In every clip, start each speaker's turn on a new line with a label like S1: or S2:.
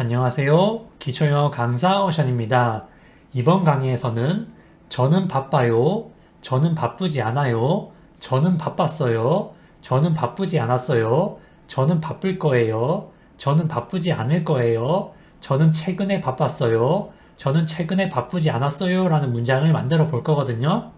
S1: 안녕하세요. 기초영어 강사 오션입니다. 이번 강의에서는 저는 바빠요, 저는 바쁘지 않아요, 저는 바빴어요, 저는 바쁘지 않았어요, 저는 바쁠 거예요, 저는 바쁘지 않을 거예요, 저는 최근에 바빴어요, 저는 최근에 바쁘지 않았어요 라는 문장을 만들어 볼 거거든요.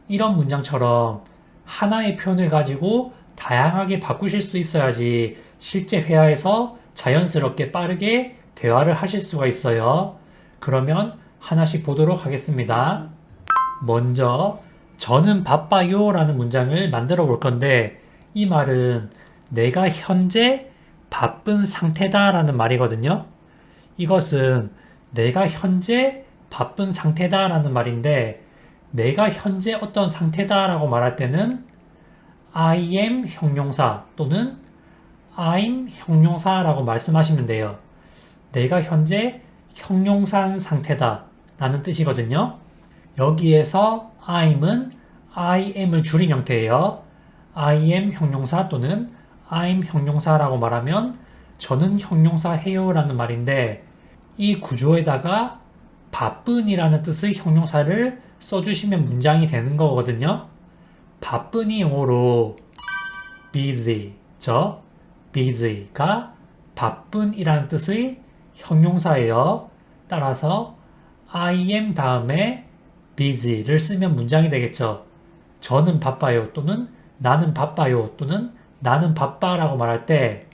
S1: 이런 문장처럼 하나의 표현을 가지고 다양하게 바꾸실 수 있어야지 실제 회화에서 자연스럽게 빠르게 대화를 하실 수가 있어요. 그러면 하나씩 보도록 하겠습니다. 먼저 저는 바빠요 라는 문장을 만들어 볼 건데 이 말은 내가 현재 바쁜 상태다 라는 말이거든요. 이것은 내가 현재 바쁜 상태다 라는 말인데 내가 현재 어떤 상태다 라고 말할 때는 I am 형용사 또는 I'm 형용사라고 말씀하시면 돼요. 내가 현재 형용사인 상태다 라는 뜻이거든요. 여기에서 I'm은 I am을 줄인 형태예요. I am 형용사 또는 I'm 형용사라고 말하면 저는 형용사 해요 라는 말인데 이 구조에다가 바쁜이라는 뜻의 형용사를 써주시면 문장이 되는 거거든요. 바쁜이 영어로 busy, busy가 바쁜이라는 뜻의 형용사예요. 따라서 I am 다음에 busy를 쓰면 문장이 되겠죠. 저는 바빠요 또는 나는 바빠요 또는 나는 바빠라고 말할 때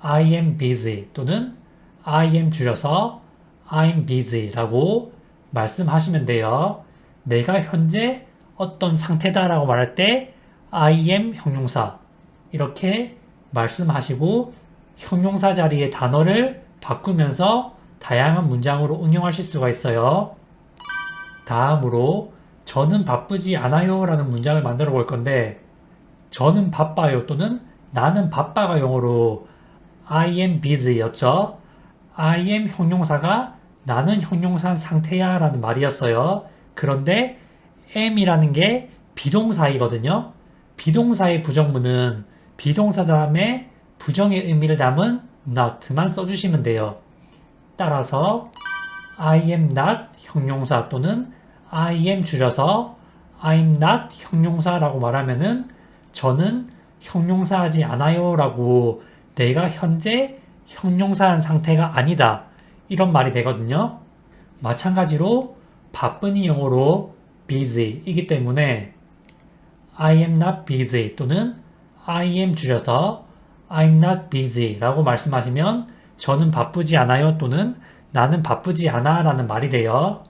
S1: I am busy 또는 I am 줄여서 I'm busy라고 말씀하시면 돼요. 내가 현재 어떤 상태다라고 말할 때 I am 형용사 이렇게 말씀하시고 형용사 자리에 단어를 바꾸면서 다양한 문장으로 응용하실 수가 있어요. 다음으로 저는 바쁘지 않아요 라는 문장을 만들어 볼 건데 저는 바빠요 또는 나는 바빠가 영어로 I am busy 였죠. I am 형용사가 나는 형용사 상태야 라는 말이었어요. 그런데 am이라는 게 비동사이거든요. 비동사의 부정문은 비동사 다음에 부정의 의미를 담은 not만 써주시면 돼요. 따라서 I am not 형용사 또는 I am 줄여서 I'm not 형용사라고 말하면은 저는 형용사하지 않아요 라고 내가 현재 형용사한 상태가 아니다 이런 말이 되거든요. 마찬가지로 바쁜이 영어로 busy 이기 때문에 I am not busy 또는 I am 줄여서 I'm not busy 라고 말씀하시면 저는 바쁘지 않아요 또는 나는 바쁘지 않아 라는 말이 돼요.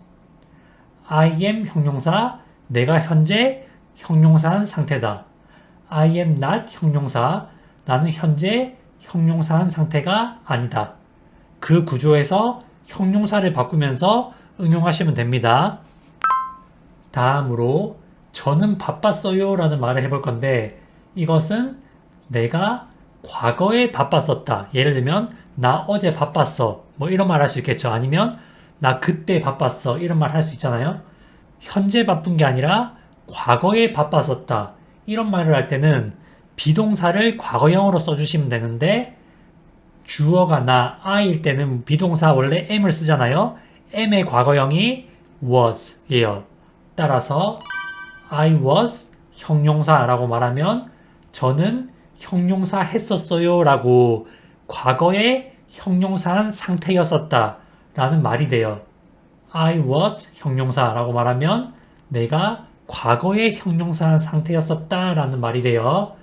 S1: I am 형용사 내가 현재 형용사한 상태다. I am not 형용사 나는 현재 형용사한 상태가 아니다. 그 구조에서 형용사를 바꾸면서 응용하시면 됩니다. 다음으로 저는 바빴어요 라는 말을 해볼 건데 이것은 내가 과거에 바빴었다. 예를 들면 나 어제 바빴어 뭐 이런 말 할 수 있겠죠. 아니면 나 그때 바빴어 이런 말 할 수 있잖아요. 현재 바쁜 게 아니라 과거에 바빴었다 이런 말을 할 때는 비동사를 과거형으로 써주시면 되는데 주어가 나 I일 때는 비동사 원래 M을 쓰잖아요. M의 과거형이 was 예요. 따라서 I was 형용사라고 말하면 저는 형용사 했었어요 라고 과거에 형용사한 상태였었다 라는 말이 돼요. I was 형용사라고 말하면 내가 과거에 형용사한 상태였었다 라는 말이 돼요.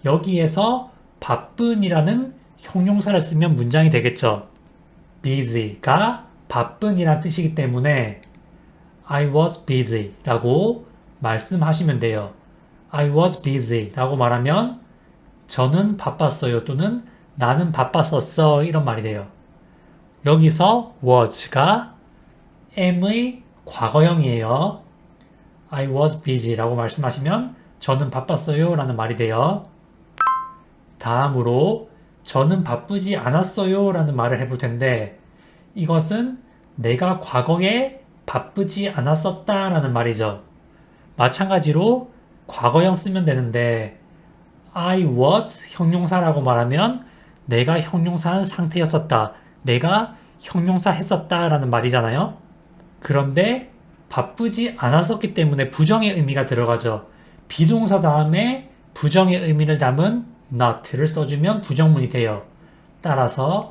S1: 여기에서 바쁜이라는 형용사를 쓰면 문장이 되겠죠. busy가 바쁜이란 뜻이기 때문에 I was busy 라고 말씀하시면 돼요. I was busy 라고 말하면 저는 바빴어요 또는 나는 바빴었어 이런 말이 돼요. 여기서 was가 am의 과거형이에요. I was busy 라고 말씀하시면 저는 바빴어요 라는 말이 돼요. 다음으로 저는 바쁘지 않았어요 라는 말을 해볼 텐데 이것은 내가 과거에 바쁘지 않았었다 라는 말이죠. 마찬가지로 과거형 쓰면 되는데 I was 형용사라고 말하면 내가 형용사한 상태였었다. 내가 형용사 했었다라는 말이잖아요. 그런데 바쁘지 않았었기 때문에 부정의 의미가 들어가죠. 비동사 다음에 부정의 의미를 담은 not를 써주면 부정문이 돼요. 따라서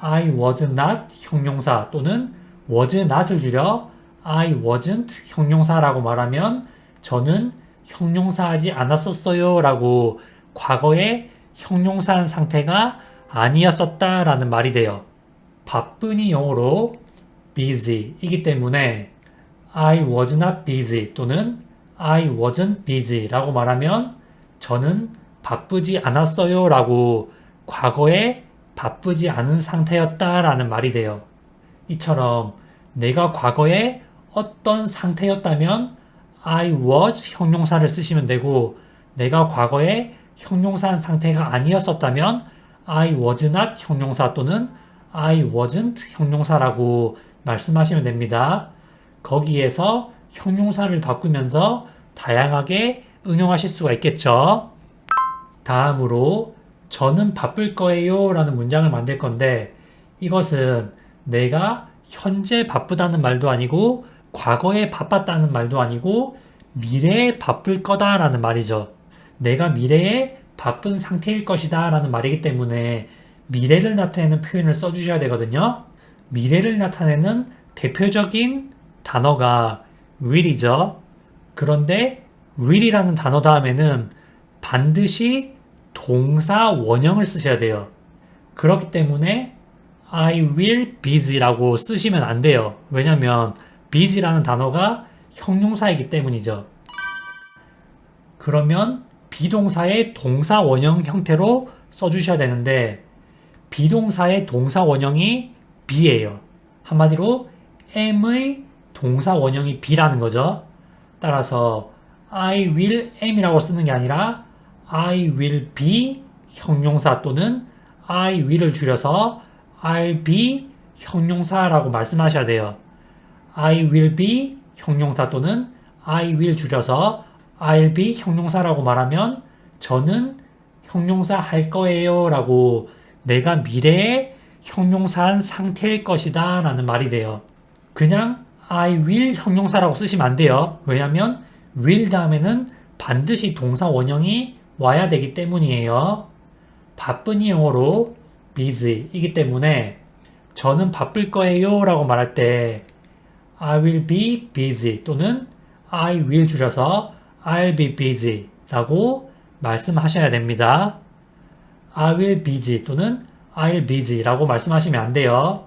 S1: I was not 형용사 또는 was not을 줄여 I wasn't 형용사라고 말하면 저는 형용사하지 않았었어요 라고 과거에 형용사한 상태가 아니었었다 라는 말이 돼요. 바쁜이 영어로 busy 이기 때문에 I was not busy 또는 I wasn't busy 라고 말하면 저는 바쁘지 않았어요 라고 과거에 바쁘지 않은 상태였다 라는 말이 돼요. 이처럼 내가 과거에 어떤 상태였다면 I was 형용사를 쓰시면 되고 내가 과거에 형용사한 상태가 아니었었다면 I was not 형용사 또는 I wasn't 형용사라고 말씀하시면 됩니다. 거기에서 형용사를 바꾸면서 다양하게 응용하실 수가 있겠죠. 다음으로 저는 바쁠 거예요 라는 문장을 만들 건데 이것은 내가 현재 바쁘다는 말도 아니고 과거에 바빴다는 말도 아니고 미래에 바쁠 거다 라는 말이죠. 내가 미래에 바쁜 상태일 것이다 라는 말이기 때문에 미래를 나타내는 표현을 써주셔야 되거든요. 미래를 나타내는 대표적인 단어가 will이죠. 그런데 will이라는 단어 다음에는 반드시 동사 원형을 쓰셔야 돼요. 그렇기 때문에 I will busy라고 쓰시면 안 돼요. 왜냐면 busy라는 단어가 형용사이기 때문이죠. 그러면 비동사의 동사 원형 형태로 써주셔야 되는데 비동사의 동사 원형이 be예요. 한마디로 am의 동사 원형이 be라는 거죠. 따라서 I will am이라고 쓰는 게 아니라 I will be 형용사 또는 I will을 줄여서 I'll be 형용사라고 말씀하셔야 돼요. I will be 형용사 또는 I will 줄여서 I'll be 형용사라고 말하면 저는 형용사 할 거예요 라고 내가 미래에 형용사한 상태일 것이다 라는 말이 돼요. 그냥 I will 형용사라고 쓰시면 안 돼요. 왜냐하면 will 다음에는 반드시 동사 원형이 와야 되기 때문이에요. 바쁜이 영어로 busy 이기 때문에 저는 바쁠 거예요 라고 말할 때 I will be busy 또는 I will 줄여서 I'll be busy 라고 말씀하셔야 됩니다. I will busy 또는 I'll busy 라고 말씀하시면 안 돼요.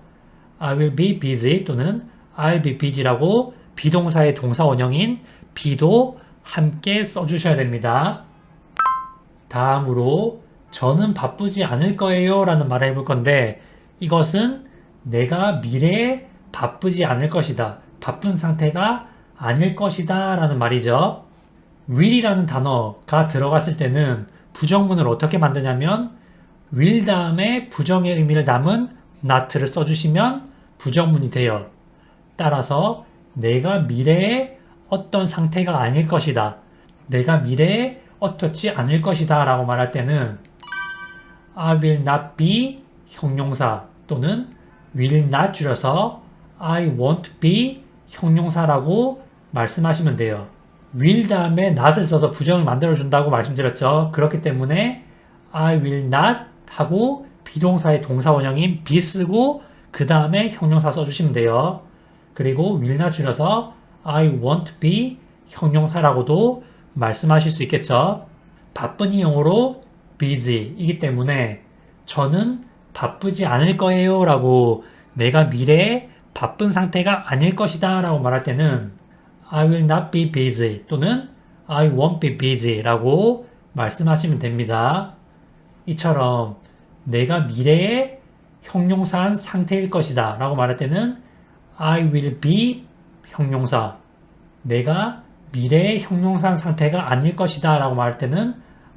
S1: I will be busy 또는 I'll be busy 라고 비동사의 동사 원형인 be도 함께 써주셔야 됩니다. 다음으로 저는 바쁘지 않을 거예요 라는 말을 해볼 건데 이것은 내가 미래에 바쁘지 않을 것이다. 바쁜 상태가 아닐 것이다 라는 말이죠. will이라는 단어가 들어갔을 때는 부정문을 어떻게 만드냐면 will 다음에 부정의 의미를 담은 not를 써주시면 부정문이 돼요. 따라서 내가 미래에 어떤 상태가 아닐 것이다. 내가 미래에 어떻지 않을 것이다 라고 말할 때는 I will not be 형용사 또는 will not 줄여서 I won't be 형용사라고 말씀하시면 돼요. will 다음에 not을 써서 부정을 만들어준다고 말씀드렸죠. 그렇기 때문에 I will not 하고 비동사의 동사 원형인 be 쓰고 그 다음에 형용사 써주시면 돼요. 그리고 will not 줄여서 I won't be 형용사라고도 말씀하실 수 있겠죠. 바쁜이 영어로 busy 이기 때문에 저는 바쁘지 않을 거예요 라고 내가 미래에 바쁜 상태가 아닐 것이다 라고 말할 때는 I will not be busy 또는 I won't be busy 라고 말씀하시면 됩니다. 이처럼 내가 미래에 형용사한 상태일 것이다 라고 말할 때는 I will be 형용사 내가 미래의 형용사한 상태가 아닐 것이다 라고 말할 때는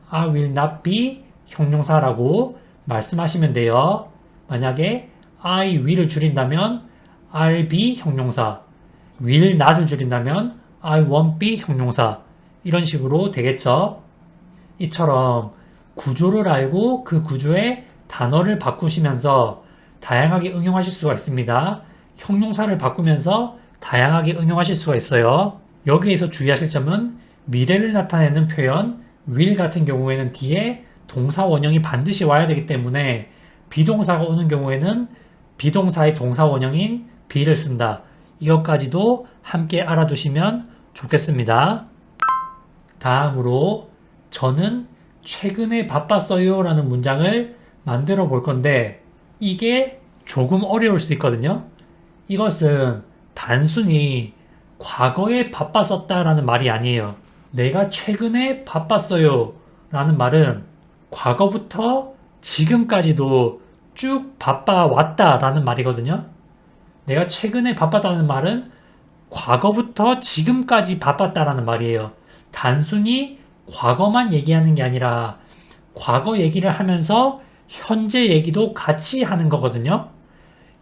S1: I will not be 형용사라고 말씀하시면 돼요. 만약에 I will을 줄인다면 I'll be 형용사 will not을 줄인다면 I won't be 형용사 이런 식으로 되겠죠. 이처럼 구조를 알고 그 구조의 단어를 바꾸시면서 다양하게 응용하실 수가 있습니다. 형용사를 바꾸면서 다양하게 응용하실 수가 있어요. 여기에서 주의하실 점은 미래를 나타내는 표현 will 같은 경우에는 뒤에 동사 원형이 반드시 와야 되기 때문에 비동사가 오는 경우에는 비동사의 동사 원형인 be를 쓴다. 이것까지도 함께 알아두시면 좋겠습니다. 다음으로 저는 최근에 바빴어요 라는 문장을 만들어 볼 건데 이게 조금 어려울 수 있거든요. 이것은 단순히 과거에 바빴었다 라는 말이 아니에요. 내가 최근에 바빴어요 라는 말은 과거부터 지금까지도 쭉 바빠왔다 라는 말이거든요. 내가 최근에 바빴다는 말은 과거부터 지금까지 바빴다라는 말이에요. 단순히 과거만 얘기하는 게 아니라 과거 얘기를 하면서 현재 얘기도 같이 하는 거거든요.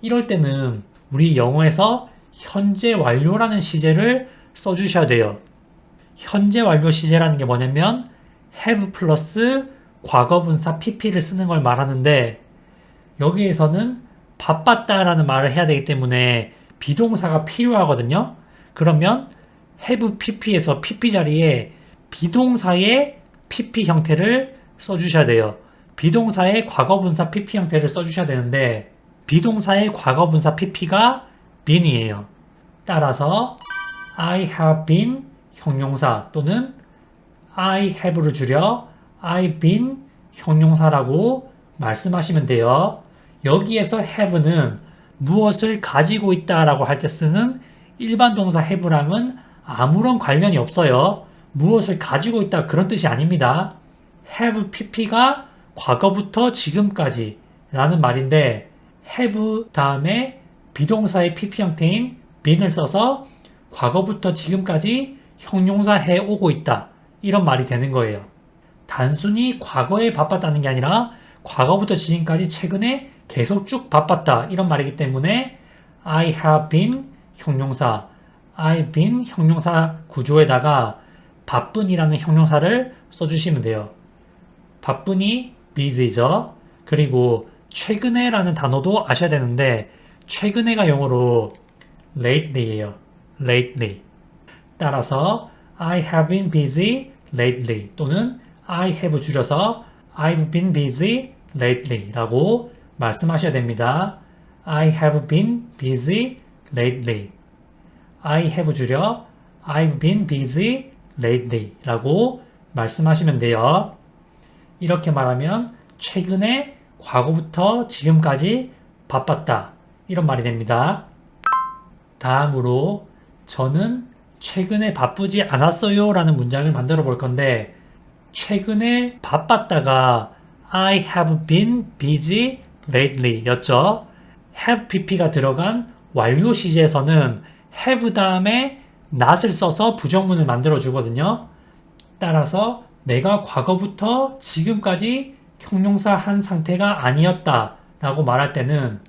S1: 이럴 때는 우리 영어에서 현재 완료라는 시제를 써주셔야 돼요. 현재 완료 시제라는 게 뭐냐면 have 플러스 과거분사 pp를 쓰는 걸 말하는데 여기에서는 바빴다라는 말을 해야 되기 때문에 비동사가 필요하거든요. 그러면 have pp에서 pp 자리에 비동사의 pp 형태를 써주셔야 돼요. 비동사의 과거분사 pp 형태를 써주셔야 되는데 비동사의 과거분사 pp가 been이에요. 따라서 I have been 형용사 또는 I have를 줄여 I've been 형용사라고 말씀하시면 돼요. 여기에서 have는 무엇을 가지고 있다라고 할 때 쓰는 일반 동사 have랑은 아무런 관련이 없어요. 무엇을 가지고 있다 그런 뜻이 아닙니다. have pp가 과거부터 지금까지 라는 말인데 have 다음에 비동사의 pp 형태인 been을 써서 과거부터 지금까지 형용사 해오고 있다 이런 말이 되는 거예요. 단순히 과거에 바빴다는 게 아니라 과거부터 지금까지 최근에 계속 쭉 바빴다 이런 말이기 때문에 I have been 형용사 I've been 형용사 구조에다가 바쁜이라는 형용사를 써주시면 돼요. 바쁜이 busy죠. 그리고 최근에 라는 단어도 아셔야 되는데 최근에가 영어로 lately예요. lately. 따라서 I have been busy lately 또는 I have 줄여서 I've been busy lately 라고 말씀하셔야 됩니다. I have been busy lately. I have 줄여 I've been busy lately 라고 말씀하시면 돼요. 이렇게 말하면 최근에 과거부터 지금까지 바빴다 이런 말이 됩니다. 다음으로 저는 최근에 바쁘지 않았어요 라는 문장을 만들어 볼 건데 최근에 바빴다가 I have been busy lately 였죠. have pp가 들어간 완료 시제에서는 have 다음에 not을 써서 부정문을 만들어 주거든요. 따라서 내가 과거부터 지금까지 형용사 한 상태가 아니었다 라고 말할 때는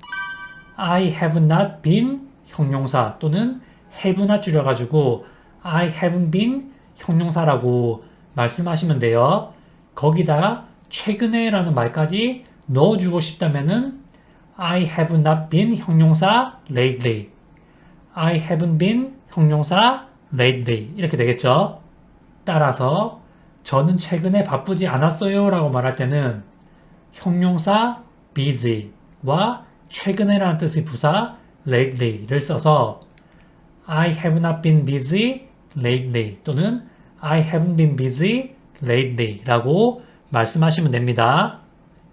S1: I have not been 형용사 또는 have not 줄여가지고 I haven't been 형용사라고 말씀하시면 돼요. 거기다가 최근에 라는 말까지 넣어주고 싶다면은 I have not been 형용사 lately I haven't been 형용사 lately 이렇게 되겠죠. 따라서 저는 최근에 바쁘지 않았어요 라고 말할 때는 형용사 busy와 최근에 라는 뜻의 부사 lately를 써서 I have not been busy lately 또는 I haven't been busy lately 라고 말씀하시면 됩니다.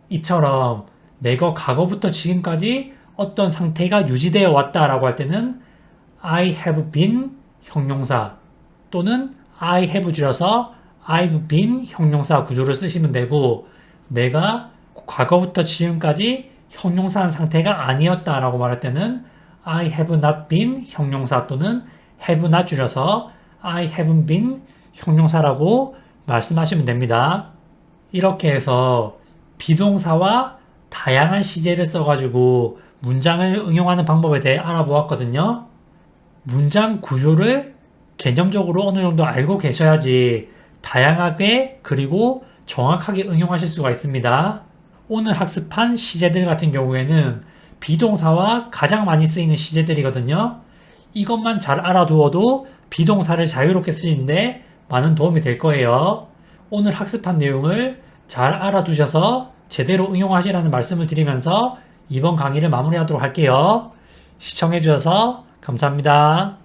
S1: 이처럼 내가 과거부터 지금까지 어떤 상태가 유지되어 왔다 라고 할 때는 I have been 형용사 또는 I have 줄여서 I've been 형용사 구조를 쓰시면 되고 내가 과거부터 지금까지 형용사한 상태가 아니었다 라고 말할 때는 I have not been 형용사 또는 have not 줄여서 I haven't been 형용사라고 말씀하시면 됩니다. 이렇게 해서 비동사와 다양한 시제를 써가지고 문장을 응용하는 방법에 대해 알아보았거든요. 문장 구조를 개념적으로 어느 정도 알고 계셔야지 다양하게 그리고 정확하게 응용하실 수가 있습니다. 오늘 학습한 시제들 같은 경우에는 비동사와 가장 많이 쓰이는 시제들이거든요. 이것만 잘 알아두어도 비동사를 자유롭게 쓰시는데 많은 도움이 될 거예요. 오늘 학습한 내용을 잘 알아두셔서 제대로 응용하시라는 말씀을 드리면서 이번 강의를 마무리하도록 할게요. 시청해주셔서 감사합니다.